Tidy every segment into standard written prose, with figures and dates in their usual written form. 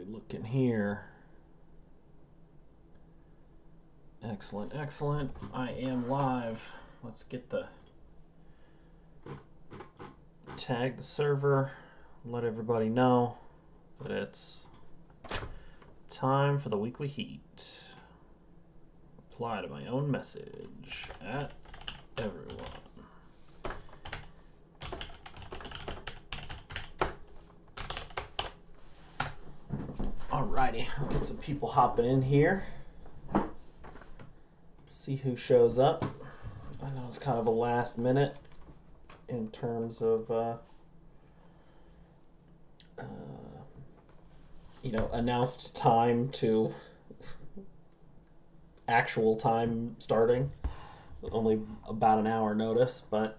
looking here. Excellent, excellent. I am live. Let's get the tag the server, let everybody know that it's time for the weekly heat. Reply to my own message at everyone. Alrighty, I'll get some people hopping in here. See who shows up. I know it's kind of a last minute in terms of announced time to actual time starting. Only about an hour notice, but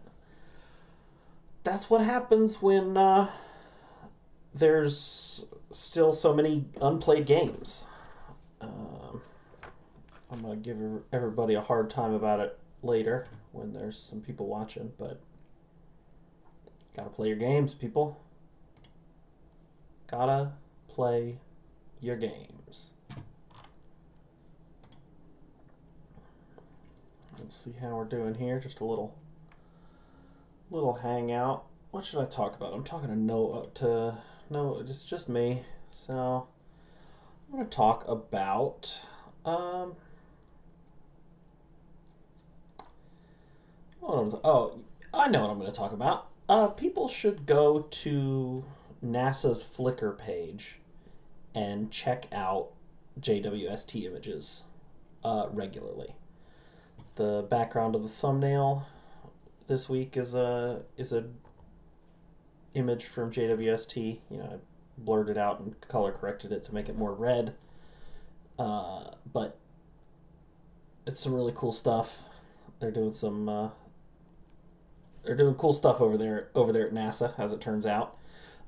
that's what happens when there's still so many unplayed games. I'm going to give everybody a hard time about it later when there's some people watching, but gotta play your games, people. Gotta play your games. Let's see how we're doing here. Just a little hangout. What should I talk about? I'm talking to no, it's just me. So I'm going to talk about I know what I'm going to talk about. People should go to NASA's Flickr page and check out JWST images regularly. The background of the thumbnail this week is a image from JWST. I blurred it out and color corrected it to make it more red. But it's some really cool stuff. They're doing cool stuff over there at NASA, as it turns out.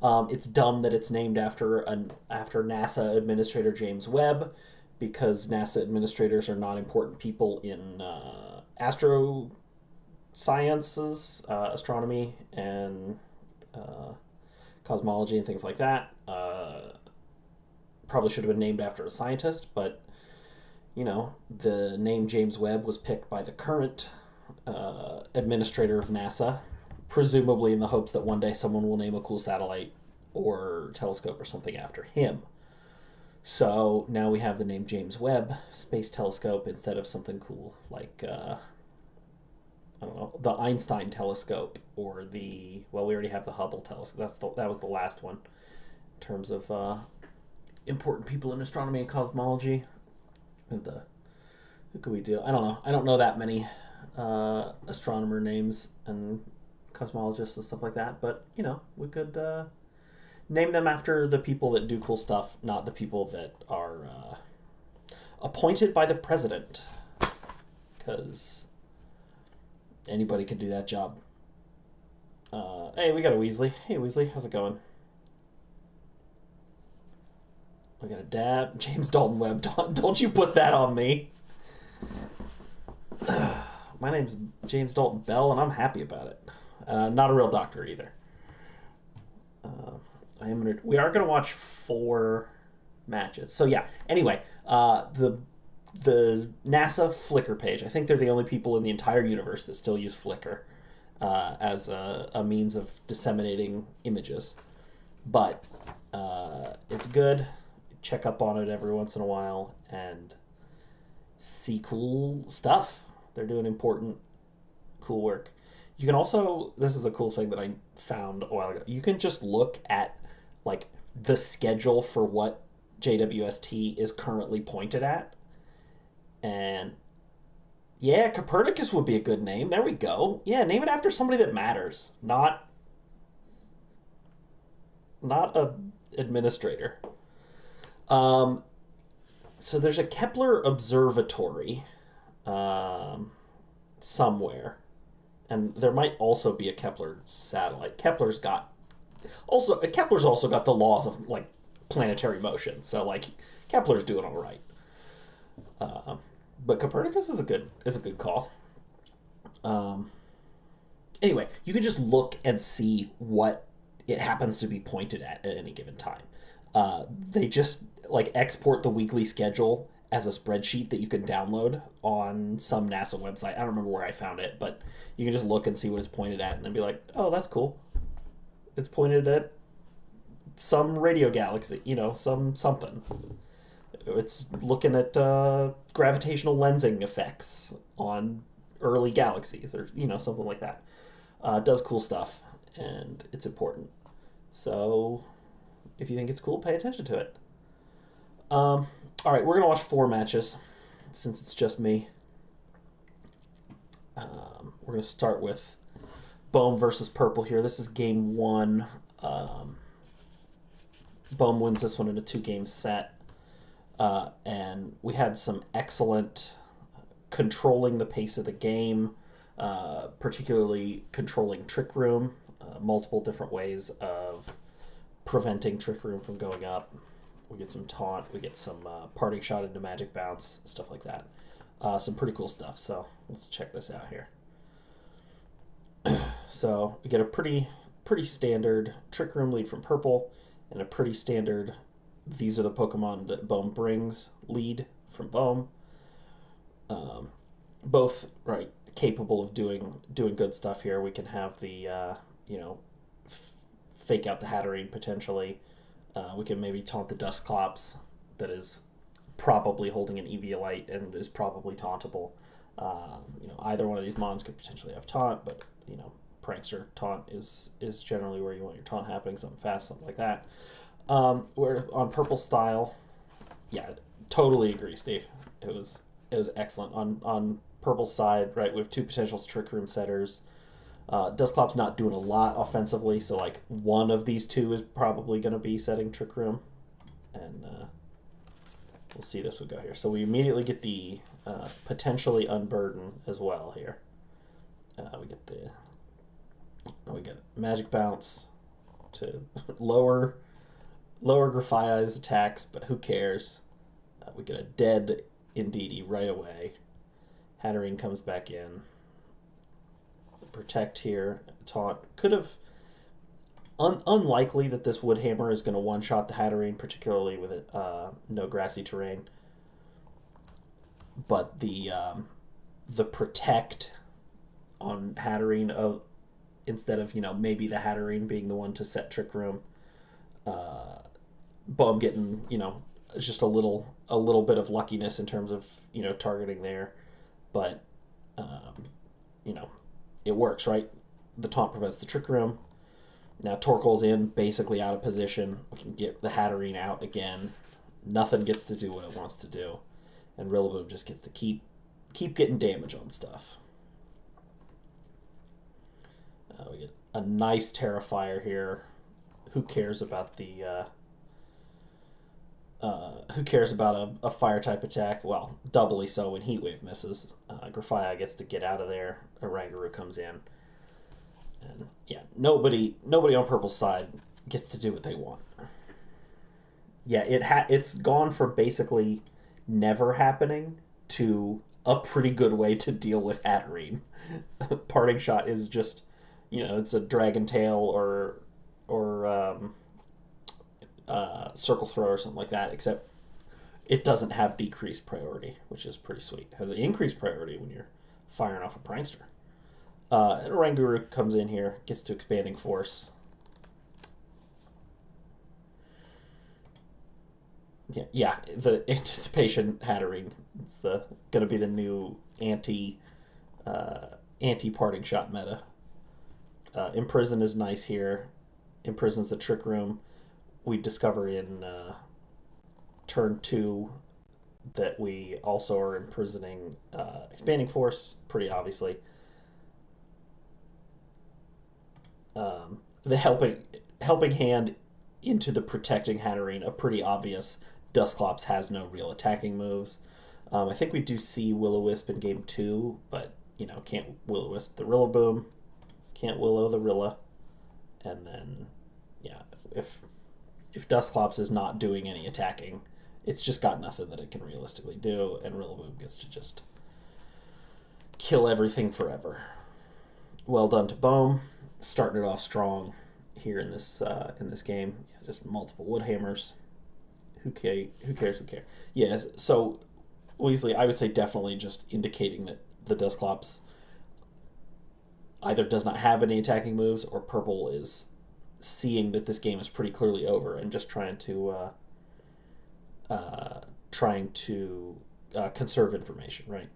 It's dumb that it's named after NASA Administrator James Webb, because NASA administrators are not important people in astrosciences, astronomy, and cosmology and things like that. Probably should have been named after a scientist, but the name James Webb was picked by the current administrator of NASA, presumably in the hopes that one day someone will name a cool satellite or telescope or something after him. So now we have the name James Webb Space Telescope instead of something cool like the Einstein Telescope, or we already have the Hubble Telescope. That was the last one in terms of important people in astronomy and cosmology. And who could we do? I don't know. I don't know that many astronomer names and cosmologists and stuff like that, but we could name them after the people that do cool stuff, not the people that are appointed by the president, because anybody could do that job. Hey, we got a Weasley. Hey, Weasley, how's it going? We got a dad, James Dalton Webb. Don't you put that on me. My name's James Dalton Bell, and I'm happy about it. Not a real doctor either. We are going to watch 4 matches. So yeah. Anyway, the NASA Flickr page. I think they're the only people in the entire universe that still use Flickr as a means of disseminating images. But it's good. Check up on it every once in a while and see cool stuff. They're doing important, cool work. You can also, this is a cool thing that I found a while ago, you can just look at the schedule for what JWST is currently pointed at. And yeah, Copernicus would be a good name. There we go. Yeah, name it after somebody that matters, not a administrator. So there's a Kepler observatory somewhere, and there might also be a Kepler satellite. Kepler's also got the laws of planetary motion, so Kepler's doing all right. But Copernicus is a good call. Anyway, you can just look and see what it happens to be pointed at any given time. They just like export the weekly schedule as a spreadsheet that you can download on some NASA website. I don't remember where I found it, but you can just look and see what it's pointed at and then be like, oh, that's cool. It's pointed at some radio galaxy, something. It's looking at gravitational lensing effects on early galaxies or, something like that. It does cool stuff, and it's important. So if you think it's cool, pay attention to it. All right, we're going to watch 4 matches since it's just me. We're going to start with Bohm versus Purple here. This is game 1. Bohm wins this one in a 2-game set. And we had some excellent controlling the pace of the game, particularly controlling Trick Room, multiple different ways of preventing Trick Room from going up. We get some taunt, we get some parting shot into magic bounce, stuff like that. Some pretty cool stuff, so let's check this out here. So we get a pretty standard Trick Room lead from Purple, and a pretty standard these are the Pokemon that Bohm brings lead from Bohm. Both capable of doing good stuff here. We can have the fake out the Hatterene potentially. We can maybe taunt the Dusclops that is probably holding an Eviolite and is probably tauntable. Either one of these mons could potentially have taunt, but Prankster taunt is generally where you want your taunt happening, something fast, something like that. Where on Purple style, yeah, totally agree, Steve. It was excellent. On Purple's side, right, we have 2 potential Trick Room setters. Dusclops not doing a lot offensively, so like one of these 2 is probably going to be setting Trick Room, and we'll see this would go here. So we immediately get the potentially Unburden as well here. We get Magic Bounce to lower Grafaia's attacks, but who cares? We get a dead Indeedee right away. Hatterene comes back in. Protect here. Taunt. Could have... unlikely that this Woodhammer is going to one-shot the Hatterene, particularly with it, no grassy terrain. But the Protect on Hatterene, instead of, maybe the Hatterene being the one to set Trick Room, Bohm getting, just a little bit of luckiness in terms of, targeting there. But, it works, right? The taunt prevents the Trick Room. Now Torkoal's in, basically out of position. We can get the Hatterene out again. Nothing gets to do what it wants to do. And Rillaboom just gets to keep getting damage on stuff. We get a nice Terrifier here. Who cares about the... who cares about a fire-type attack? Well, doubly so when Heat Wave misses. Grafaià gets to get out of there. Oranguru comes in. And, yeah, nobody on Purple's side gets to do what they want. Yeah, it's gone from basically never happening to a pretty good way to deal with Hatterene. Parting Shot is just, it's a Dragon Tail or Circle Throw or something like that, except it doesn't have decreased priority, which is pretty sweet. It has an increased priority when you're firing off a Prankster. And Oranguru comes in here, gets to Expanding Force. Yeah, the Anticipation Hatterene. It's going to be the new anti-Parting Shot meta. Imprison is nice here. Imprisons the Trick Room. We discover in turn 2 that we also are imprisoning Expanding Force, pretty obviously. The helping hand into the protecting Hatterene, a pretty obvious. Dusclops has no real attacking moves. I think we do see Will-O-Wisp in game 2, but can't Will-O-Wisp the Rillaboom, can't Willow the Rilla, and then if Dusclops is not doing any attacking, it's just got nothing that it can realistically do, and Rillaboom gets to just kill everything forever. Well done to Bohm, starting it off strong here in this game. Just multiple Woodhammers. Who cares? Who cares? Yes. So Weasley, I would say definitely just indicating that the Dusclops either does not have any attacking moves, or Purple is seeing that this game is pretty clearly over and just trying to conserve information, right?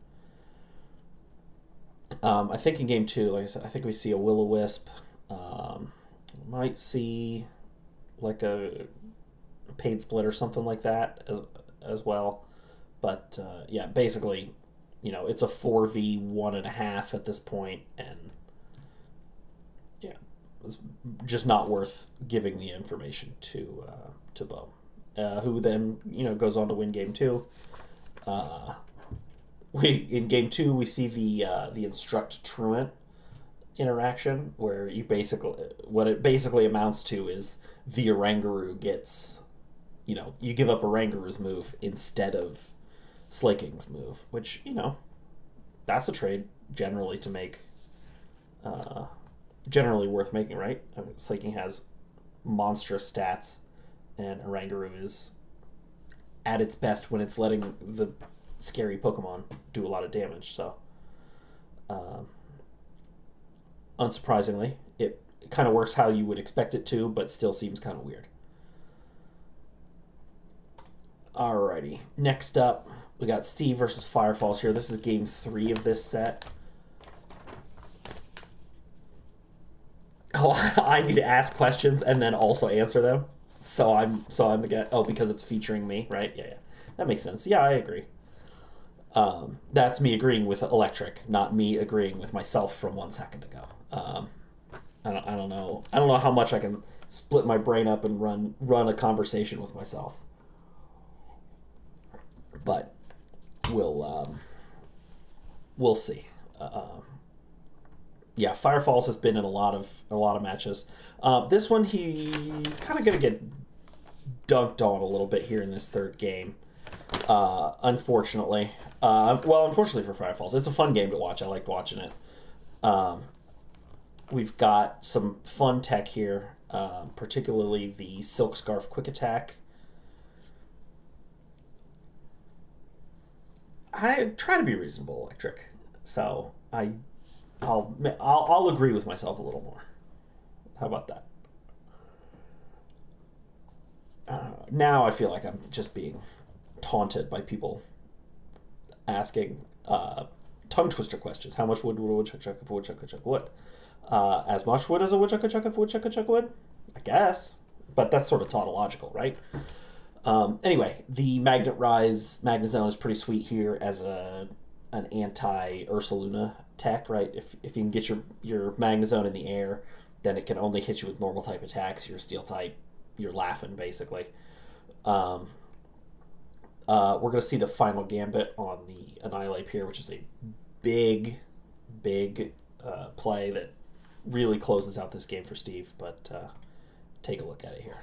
I think in game two, like I said, I think we see a Will-O-Wisp. Might see like a Paid Split or something like that as well. But yeah, basically, it's a 4v1.5 at this point, and yeah, it's just not worth giving the information to Bo, who then goes on to win game two. In game two we see the instruct truant interaction, where what it basically amounts to is the Oranguru gets, you give up Oranguru's move instead of Slaking's move, which that's a trade generally to make, generally worth making, right? I mean, Slaking has monstrous stats, and Oranguru is at its best when it's letting the scary Pokemon do a lot of damage. So, unsurprisingly, it kind of works how you would expect it to, but still seems kind of weird. Alrighty, next up, we got Steve versus Firefalls here. This is game 3 of this set. Oh, I need to ask questions and then also answer them. So I'm the guy. Oh, because it's featuring me, right? Yeah. That makes sense. Yeah, I agree. That's me agreeing with Electric, not me agreeing with myself from 1 second ago. I don't know. I don't know how much I can split my brain up and run a conversation with myself. But we'll see. Yeah, Firefalls has been in a lot of matches. This one he's kind of gonna get dunked on a little bit here in this third game. Unfortunately. Unfortunately for Firefalls. It's a fun game to watch. I liked watching it. We've got some fun tech here, particularly the Silk Scarf Quick Attack. I try to be reasonable, Electric. So I'll agree with myself a little more. How about that? Now I feel like I'm just being taunted by people asking tongue twister questions. How much wood would a woodchuck chuck if a woodchuck could chuck wood? As much wood as a woodchuck could chuck if a woodchuck could chuck wood? I guess. But that's sort of tautological, right? Anyway, the Magnet Rise Magnezone is pretty sweet here as an anti-Ursaluna tech, right? If you can get your Magnezone in the air, then it can only hit you with normal type attacks. Your Steel type, you're laughing, basically. We're going to see the final Gambit on the Annihilate here, which is a big play that really closes out this game for Steve, but take a look at it here.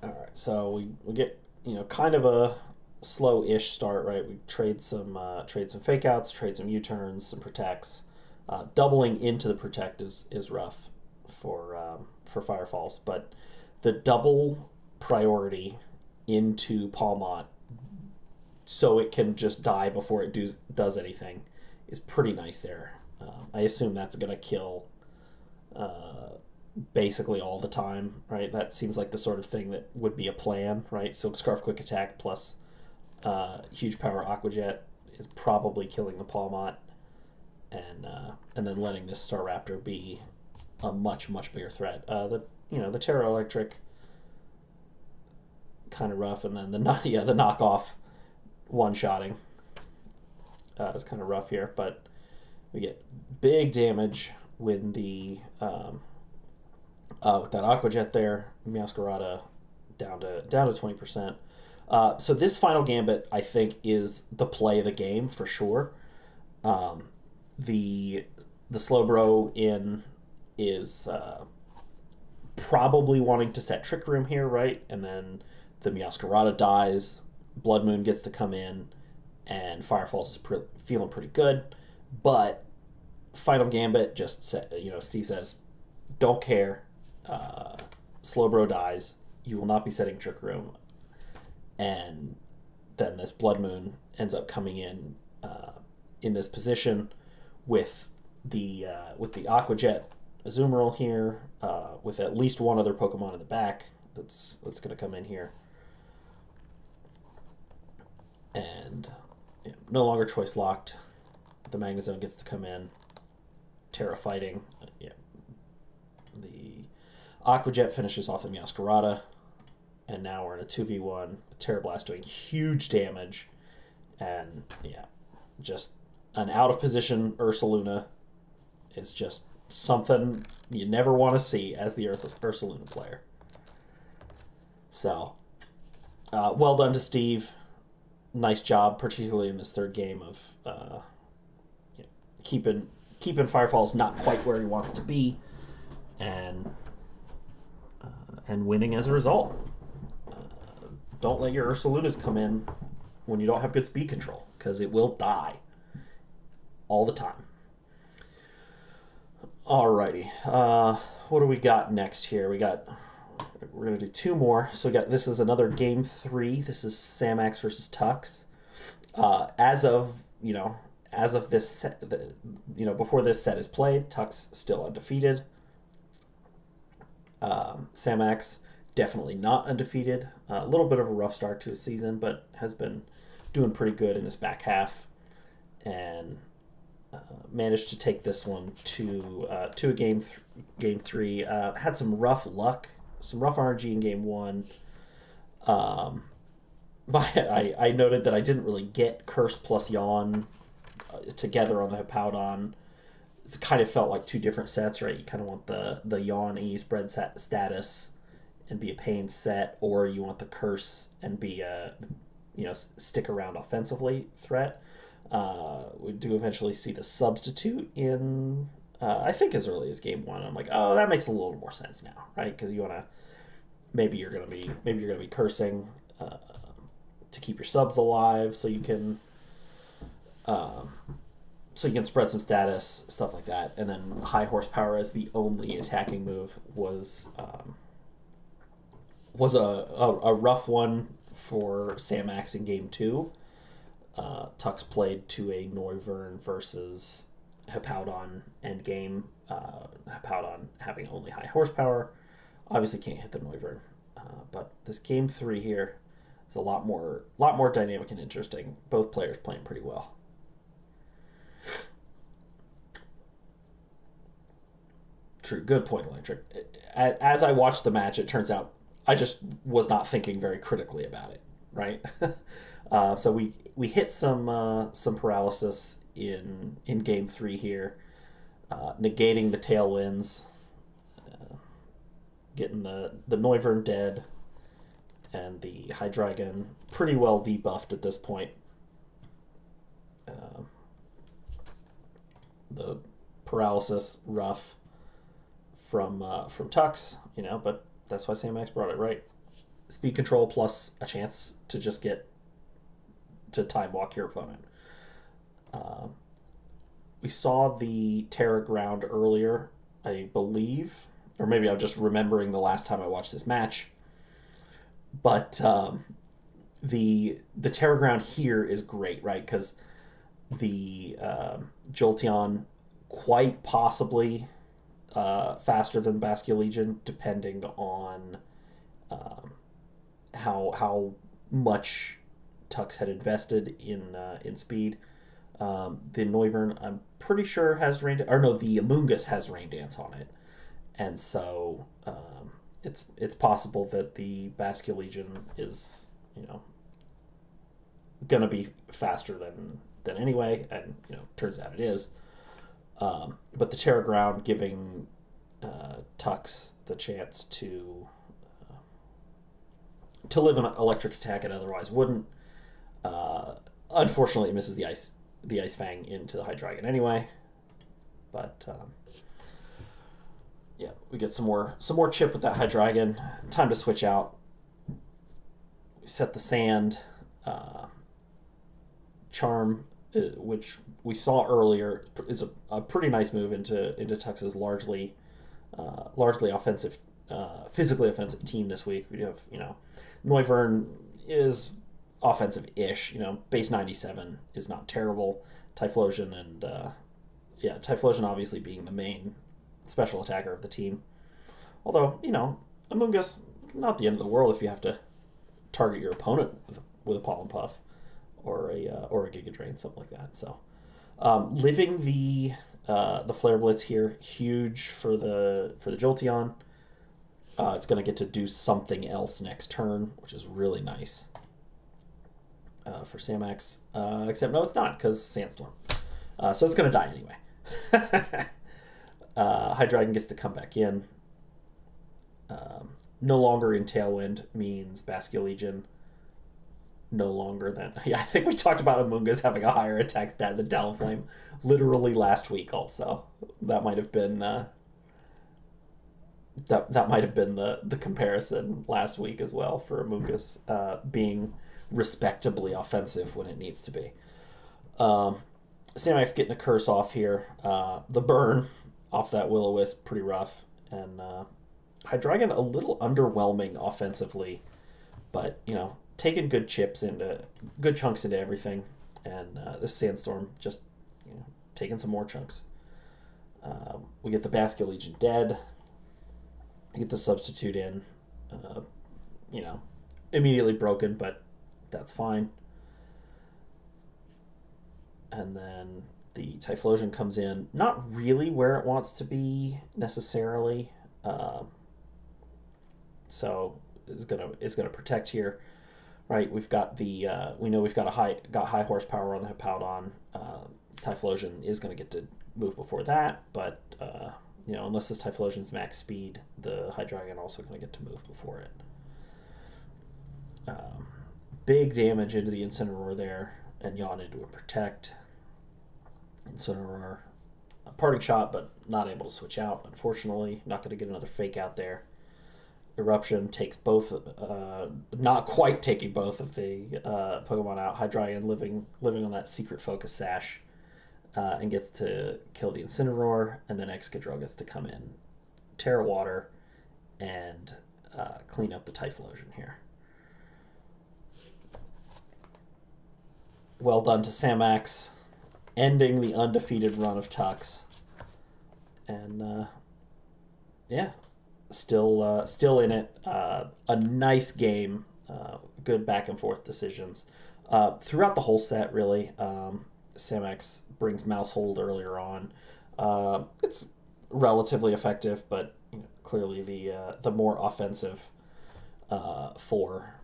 All right, so we get kind of a slow-ish start, right? We trade some fake outs, trade some U-turns, some protects. Doubling into the protect is rough for Firefalls, but the double priority into Palmont so it can just die before it does anything is pretty nice there. I assume that's going to kill basically all the time, right? That seems like the sort of thing that would be a plan, right? Silk Scarf Quick Attack plus Huge Power Aqua Jet is probably killing the Palmont, and then letting this Staraptor be a much bigger threat. The Terra Electric kind of rough, and then the knockoff one-shotting is kind of rough here, but we get big damage when the with that Aqua Jet there, Meowscarada down to 20%. So this final Gambit, I think, is the play of the game for sure. The Slowbro in is probably wanting to set Trick Room here, right? And then the Meowscarada dies, Blood Moon gets to come in, and Firefalls is feeling pretty good. But final Gambit just Steve says, Don't care. Slowbro dies. You will not be setting Trick Room. And then this Blood Moon ends up coming in this position with the Aqua Jet Azumarill here, with at least one other Pokemon in the back that's going to come in here. And no longer choice locked. The Magnezone gets to come in. Terra fighting. The Aqua Jet finishes off the Meowscarada. And now we're in a 2v1. Terra Blast doing huge damage. And just an out of position Ursaluna is just something you never want to see as the Ursaluna player. So, well done to Steve. Nice job, particularly in this third game of keeping Firefalls not quite where he wants to be, and winning as a result. Don't let your Ursalunas come in when you don't have good speed control, because it will die all the time. Alrighty, what do we got next here? We're gonna do two more. So this is another game 3. This is Samax versus Tux. As of this set, before this set is played, Tux still undefeated. Samax definitely not undefeated. A little bit of a rough start to his season, but has been doing pretty good in this back half, and managed to take this one to a game 3. Had some rough luck, some rough RNG in game 1. But I noted that I didn't really get Curse plus Yawn together on the Hippowdon. It kind of felt like two different sets, right? You kind of want the Yawn E spread status and be a pain set, or you want the Curse and be a stick around offensively threat. We do eventually see the substitute in I think as early as game 1. I'm like, oh, that makes a little more sense now, right? Because you want to maybe you're gonna be cursing to keep your subs alive, so you can spread some status, stuff like that. And then high horsepower as the only attacking move was a rough one for Samax in game 2. Tux played to a Noivern versus Hippowdon endgame. Hippowdon having only high horsepower. Obviously can't hit the Noivern. But this game 3 here is a lot more dynamic and interesting. Both players playing pretty well. True, good point, Electric. As I watched the match, it turns out I just was not thinking very critically about it, right? So we hit some paralysis in game 3 here, negating the tailwinds, getting the Noivern dead, and the Hydreigon pretty well debuffed at this point. The paralysis rough from Tux, but that's why Samax brought it, right? Speed control plus a chance to just get to time walk your opponent. We saw the Terra Ground earlier, I believe, or maybe I'm just remembering the last time I watched this match. But the Terra Ground here is great, right? Because the Jolteon quite possibly faster than Basculegion, depending on how much Tux had invested in speed. The Noivern, I'm pretty sure has rain, or no, the Amoonguss has Rain Dance on it, and so it's possible that the Basculegion is gonna be faster than anyway, and turns out it is. But the Terra Ground giving Tux the chance to live an electric attack it otherwise wouldn't. Unfortunately, it misses the Ice Fang into the Hydreigon anyway. But we get some more chip with that Hydreigon. Time to switch out. We set the Sand. Charm, which we saw earlier, is a pretty nice move into Tux's largely largely offensive, physically offensive team this week. We have, Noivern is offensive-ish. Base 97 is not terrible. Typhlosion and, Typhlosion obviously being the main special attacker of the team. Although, Amoonguss, not the end of the world if you have to target your opponent with a Pollen Puff or a Giga Drain, something like that. So, living the Flare Blitz here, huge for the Jolteon. It's going to get to do something else next turn, which is really nice for Samax. Except no, it's not, because Sandstorm. So it's going to die anyway. Hydreigon gets to come back in. No longer in Tailwind means Basculegion. No longer than... Yeah, I think we talked about Amoonguss having a higher attack stat than Talonflame literally last week also. That might have been... That might have been the comparison last week as well for Amoonguss being respectably offensive when it needs to be. Samax getting a curse off here. The burn off that Will-O-Wisp, pretty rough. And Hydreigon a little underwhelming offensively, but, taking good chunks into everything. And this Sandstorm just, taking some more chunks. We get the Basculegion dead. Get the substitute in, immediately broken, but that's fine. And then the Typhlosion comes in, not really where it wants to be necessarily. So is gonna protect here, right? We've got the we know we've got high horsepower on the Hippowdon. Typhlosion is gonna get to move before that, but unless this Typhlosion's max speed, the Hydreigon also going to get to move before it. Big damage into the Incineroar there, and Yawn into a Protect. Incineroar, a parting shot, but not able to switch out, unfortunately. Not going to get another fake out there. Eruption takes both, not quite taking both of the Pokemon out. Hydreigon living on that secret focus sash. And gets to kill the Incineroar, and then Excadrill gets to come in, Terra Water, and clean up the Typhlosion here. Well done to Samax, ending the undefeated run of Tux. And, still in it. A nice game, good back and forth decisions. Throughout the whole set, really. Samax brings Mouse Hold earlier on. It's relatively effective, but clearly the more offensive four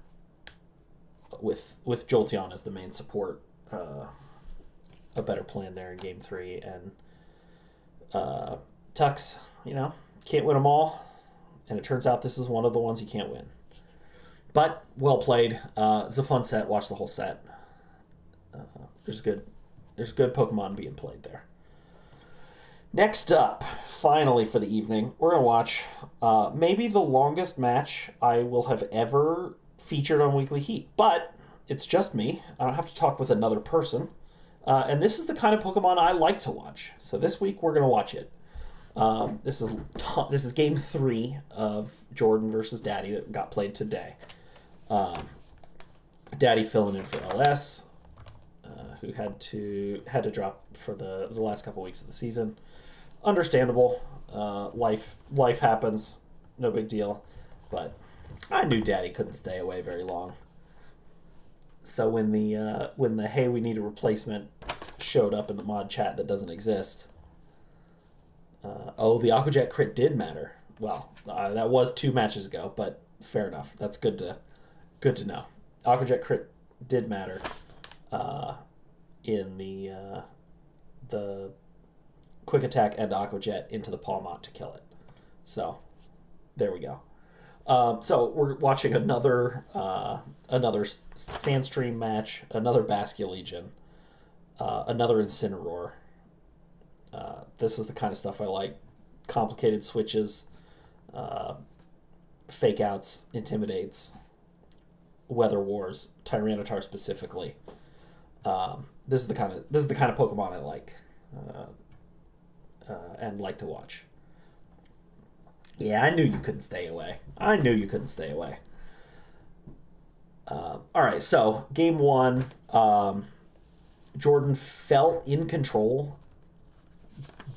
with Jolteon as the main support. A better plan there in Game 3. And Tux, can't win them all. And it turns out this is one of the ones you can't win. But well played. It's a fun set. Watch the whole set. There's good Pokemon being played there. Next up, finally for the evening, we're going to watch maybe the longest match I will have ever featured on Weekly Heat. But it's just me. I don't have to talk with another person. And this is the kind of Pokemon I like to watch. So this week we're going to watch it. This is Game 3 of Jordan versus Daddy that got played today. Daddy filling in for LS. Who had to drop for the last couple weeks of the season. Understandable. Life happens. No big deal. But I knew Daddy couldn't stay away very long. So when the hey, we need a replacement showed up in the mod chat that doesn't exist. The Aquajet crit did matter. Well, that was 2 matches ago, but fair enough. That's good to know. Aquajet crit did matter. In the quick attack and Aquajet into the Palmont to kill it. So there we go. So we're watching another Sandstream match, another Basculegion, another Incineroar. This is the kind of stuff I like. Complicated switches, fake outs, intimidates, weather wars, Tyranitar specifically. This is the kind of Pokemon I like and like to watch. Yeah, I knew you couldn't stay away. I knew you couldn't stay away. All right, so game one, Jordan felt in control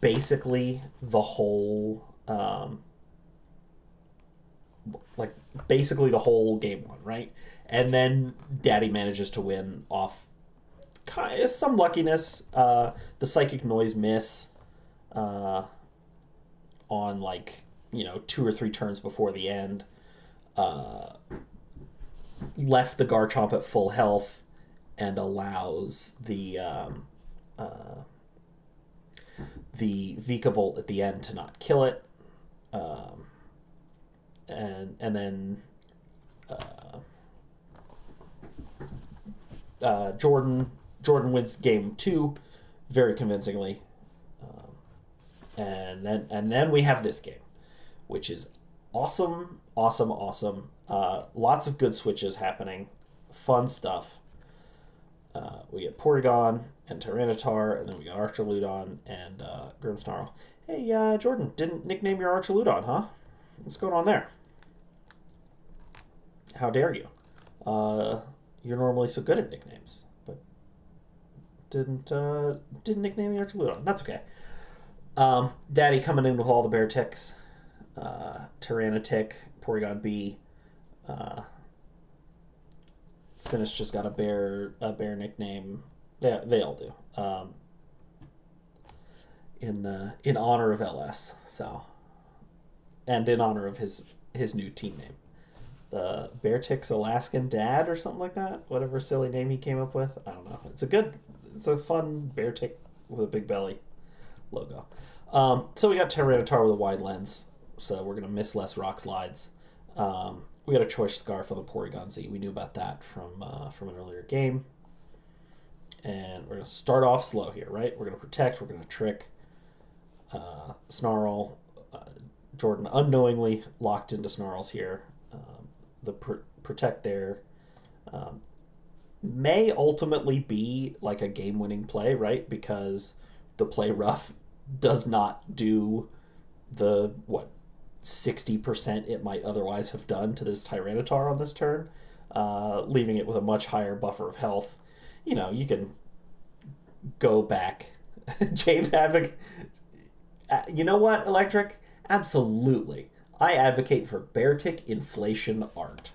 basically the whole, like basically the whole game one, right? And then Daddy manages to win off kind of some luckiness. The psychic noise miss on like 2 or 3 turns before the end. Left the Garchomp at full health and allows the Vikavolt at the end to not kill it. And then Jordan wins game 2 very convincingly. And then we have this game, which is awesome. Lots of good switches happening, fun stuff. We get Porygon and Tyranitar, and then we got Archaludon and Grimmsnarl. Hey, Jordan, didn't nickname your Archaludon, huh? What's going on there? How dare you? You're normally so good at nicknames, but didn't nickname your Archaludon. That's okay. Daddy coming in with all the bear ticks. Tyranitic, Porygon B. Sinus just got a bear nickname. They all do. In honor of LS, so, and in honor of his new team name, the Beartick's Alaskan Dad or something like that. Whatever silly name he came up with, I don't know. It's a fun Beartick with a big belly logo. So we got Tyranitar with a wide lens, so we're gonna miss less rock slides. We got a Choice Scarf on the Porygon Z. We knew about that from an earlier game. And we're going to start off slow here, right? We're going to protect. We're going to trick. Snarl. Jordan unknowingly locked into Snarls here. The protect there may ultimately be like a game-winning play, right? Because the play rough does not do the, 60% it might otherwise have done to this Tyranitar on this turn, leaving it with a much higher buffer of health. You can go back. James advocate. You know what, Electric? Absolutely. I advocate for Beartick inflation art.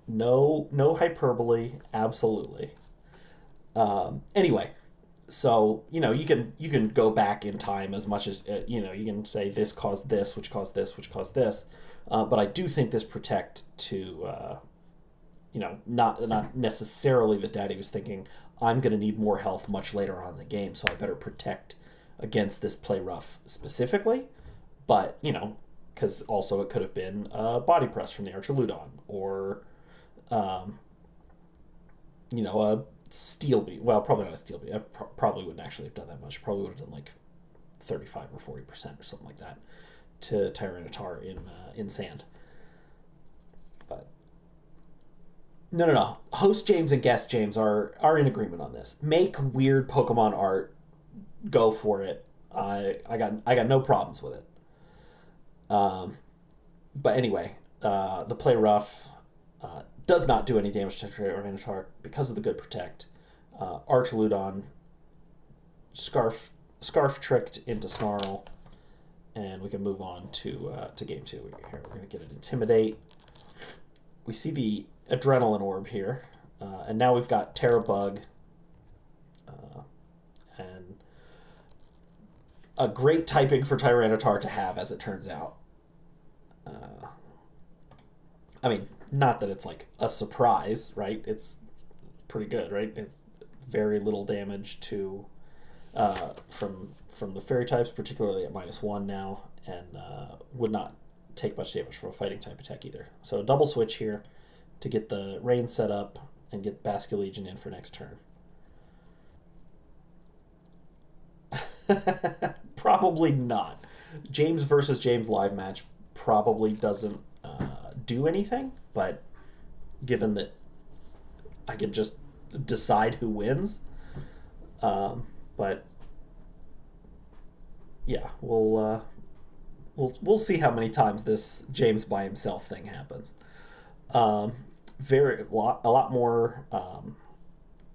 No hyperbole. Absolutely. Anyway. So, you can go back in time as much as, you can say this caused this, which caused this, which caused this. But I do think this protect to, not necessarily that Daddy was thinking, I'm going to need more health much later on in the game, so I better protect against this play rough specifically. But, because also it could have been a body press from the Archaludon or, a Steel Beam. Well, probably not a Steel Beam. I probably wouldn't actually have done that much. Probably would have done like 35 or 40% or something like that to Tyranitar in sand. But no. Host James and guest James are in agreement on this. Make weird Pokemon art. Go for it. I got no problems with it. But anyway, the play rough. Does not do any damage to Tyranitar because of the good protect. Archaludon scarf tricked into Snarl, and we can move on to game 2. Here we're going to get an Intimidate. We see the Adrenaline Orb here, and now we've got Terrabug, and a great typing for Tyranitar to have, as it turns out. Not that it's like a surprise, right? It's pretty good, right? It's very little damage to from the fairy types, particularly at -1 now, and would not take much damage from a fighting type attack either. So a double switch here to get the rain set up and get Basculegion in for next turn. Probably not. James versus James live match probably doesn't do anything, but given that I can just decide who wins, but yeah, we'll we'll see how many times this James by himself thing happens. Um, a lot more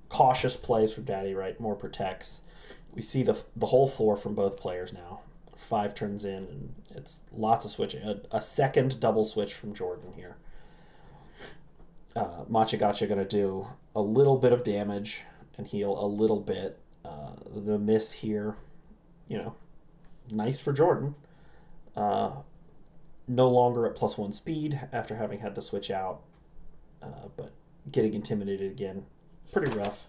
cautious plays from Daddy, right? More protects. We see the whole floor from both players now. 5 turns in, and it's lots of switching. A second double switch from Jordan here. Machigacha going to do a little bit of damage and heal a little bit. The miss here, nice for Jordan. No longer at +1 speed after having had to switch out, but getting intimidated again. Pretty rough.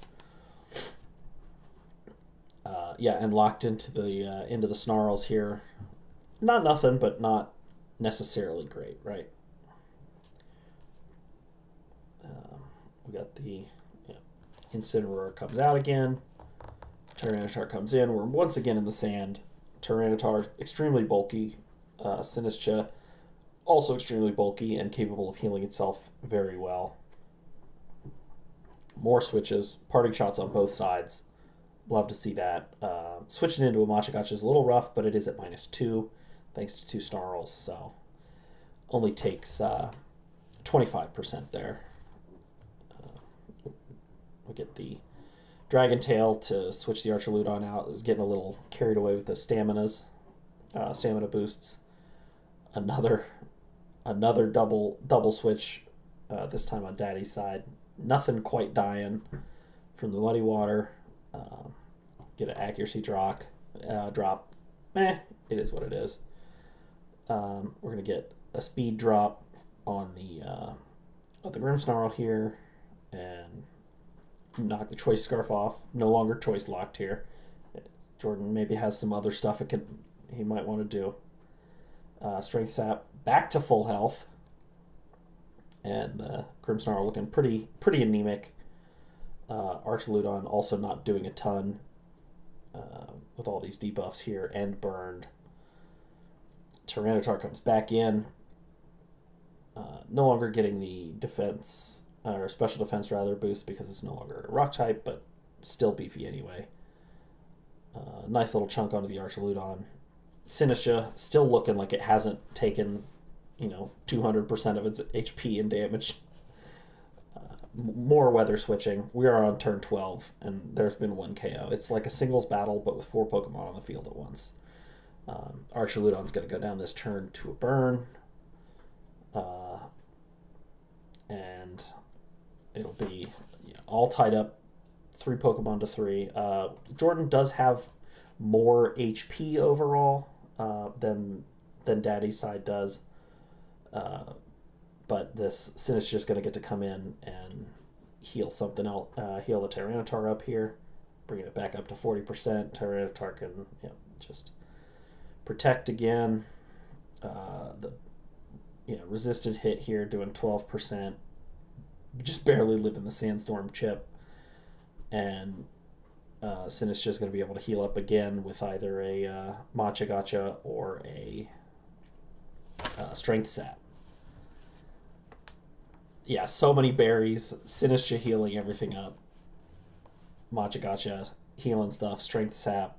And locked into the snarls here. Not nothing, but not necessarily great, right? We got the Incineroar comes out again. Tyranitar comes in. We're once again in the sand. Tyranitar extremely bulky. Sinistcha also extremely bulky and capable of healing itself very well. More switches, parting shots on both sides. Love to see that. Switching into a Machigacha is a little rough, but it is at -2 thanks to 2 snarls, so only takes 25% there. We get the Dragon Tail to switch the Archaludon out. It was getting a little carried away with the stamina boosts. Another double switch, this time on Daddy's side. Nothing quite dying from the Muddy Water. Get an accuracy drop. It is what it is. We're going to get a speed drop on the Grimmsnarl here and knock the Choice Scarf off. No longer choice locked here. Jordan maybe has some other stuff he might want to do. Strength Sap back to full health. And Grimmsnarl looking pretty anemic. Archaludon also not doing a ton with all these debuffs here and burned. Tyranitar comes back in. No longer getting the defense, or special defense rather, boost because it's no longer a rock type, but still beefy anyway. Nice little chunk onto the Archaludon. Sinistcha still looking like it hasn't taken 200% of its HP and damage. More weather switching. We are on turn 12, and there's been 1 KO. It's like a singles battle, but with 4 Pokemon on the field at once. Archaludon's going to go down this turn to a burn. And it'll be all tied up. 3 Pokemon to 3. Jordan does have more HP overall than Daddy's side does. But this Sinistcha is going to get to come in and heal something else. Heal the Tyranitar up here, bringing it back up to 40%. Tyranitar can just protect again. Resisted hit here, doing 12%. Just barely live in the Sandstorm chip. And Sinistcha is going to be able to heal up again with either a Machigacha or a Strength Sap. Yeah, so many berries. Sinistcha healing everything up. Machigacha healing stuff. Strength Sap.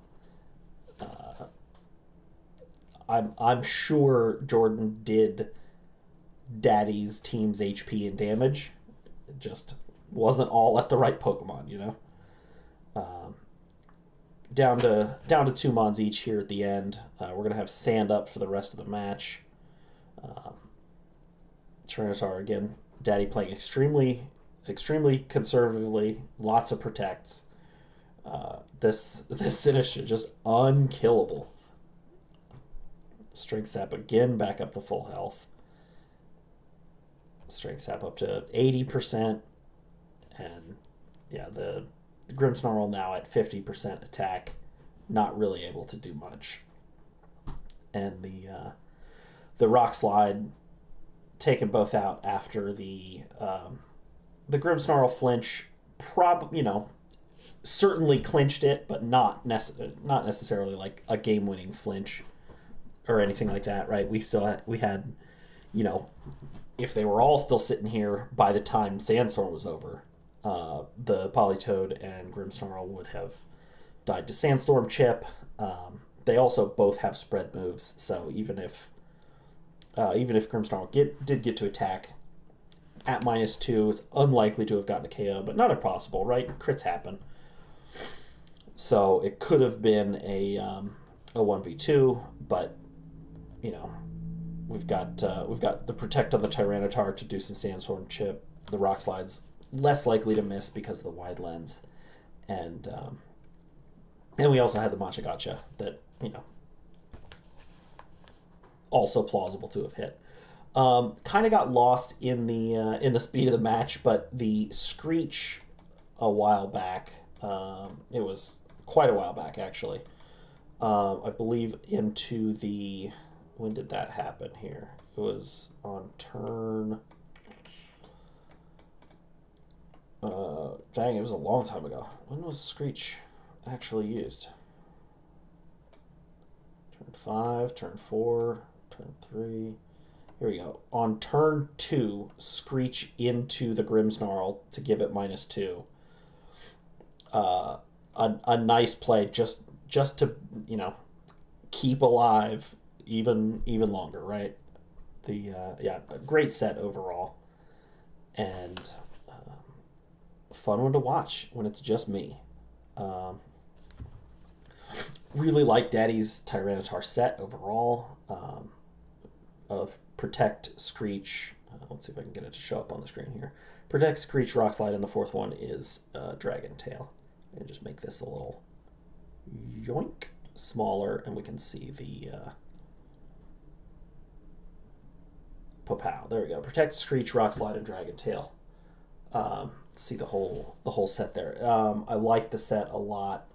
I'm sure Jordan did Daddy's team's HP and damage. It just wasn't all at the right Pokemon, Down to 2 Mons each here at the end. We're gonna have sand up for the rest of the match. Tyranitar again. Daddy playing extremely conservatively. Lots of protects. This Sinistcha just unkillable. Strength Sap again back up to full health. Strength Sap up to 80%. And the Grimmsnarl now at 50% attack. Not really able to do much. And the Rock Slide taking both out after the Grimmsnarl flinch. Certainly clinched it, but not necessarily like a game-winning flinch or anything like that, right? We had if they were all still sitting here by the time Sandstorm was over, the Politoed and Grimmsnarl would have died to Sandstorm chip. they also both have spread moves, so even if Grimmsnarl did get to attack at -2, it's unlikely to have gotten a KO, but not impossible, right? Crits happen. So it could have been a 1v2, but you know, we've got the Protect on the Tyranitar to do some Sandstorm chip. The Rock Slide's less likely to miss because of the wide lens, and we also had the Matcha Gotcha that, you know, also plausible to have hit. Kind of got lost in the speed of the match, but the Screech a while back, it was quite a while back actually. I believe into the, when did that happen here? It was on turn, dang, it was a long time ago. When was Screech actually used? Turn 5, turn 4, turn 3. Here we go. On turn 2, Screech into the Grimmsnarl to give it -2. A nice play just to, you know, keep alive even longer, right? The yeah, a great set overall, and fun one to watch when it's just me. Really like Daddy's Tyranitar set overall, of Protect, Screech. Let's see if I can get it to show up on the screen here. Protect, Screech, Rock Slide, and the fourth one is Dragon Tail. And just make this a little yoink smaller, and we can see the Popow. There we go. Protect, Screech, Rock Slide, and Dragon Tail. See the whole set there. I like the set a lot.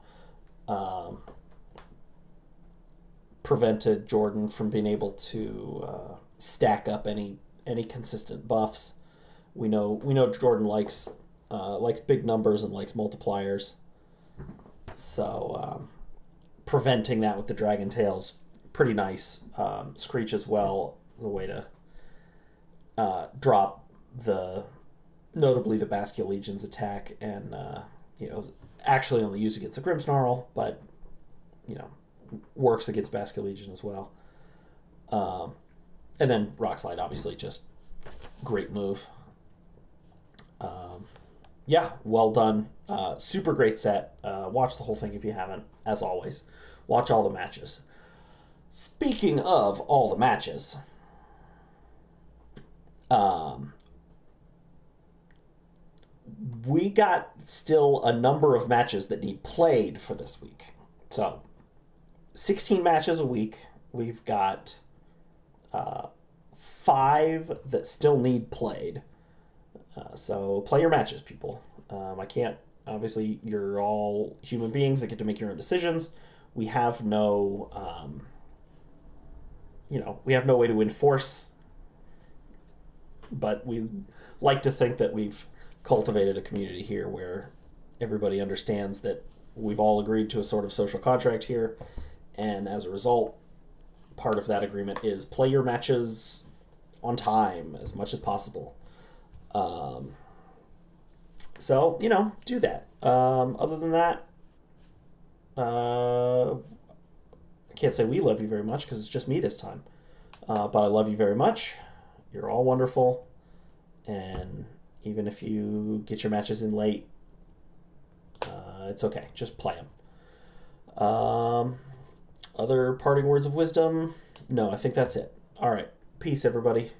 Prevented Jordan from being able to stack up any consistent buffs. We know Jordan likes big numbers and likes multipliers. So preventing that with the Dragon Tail's pretty nice. Screech as well is a way to drop notably the Basquiat Legion's attack, and you know, actually only use against the Grimmsnarl, but you know, works against Basquiat Legion as well. And then Rock Slide, obviously, just great move. Yeah, well done. Super great set. Watch the whole thing if you haven't. As always, watch all the matches. Speaking of all the matches, we got still a number of matches that need played for this week. So 16 matches a week. We've got 5 that still need played. So play your matches, people. I can't, obviously, you're all human beings that get to make your own decisions. We have no, we have no way to enforce, but we like to think that we've cultivated a community here where everybody understands that we've all agreed to a sort of social contract here, and as a result, part of that agreement is play your matches on time as much as possible. So, do that. Other than that, I can't say we love you very much because it's just me this time. But I love you very much. You're all wonderful. And even if you get your matches in late, it's okay. Just play them. Other parting words of wisdom? No, I think that's it. All right. Peace, everybody.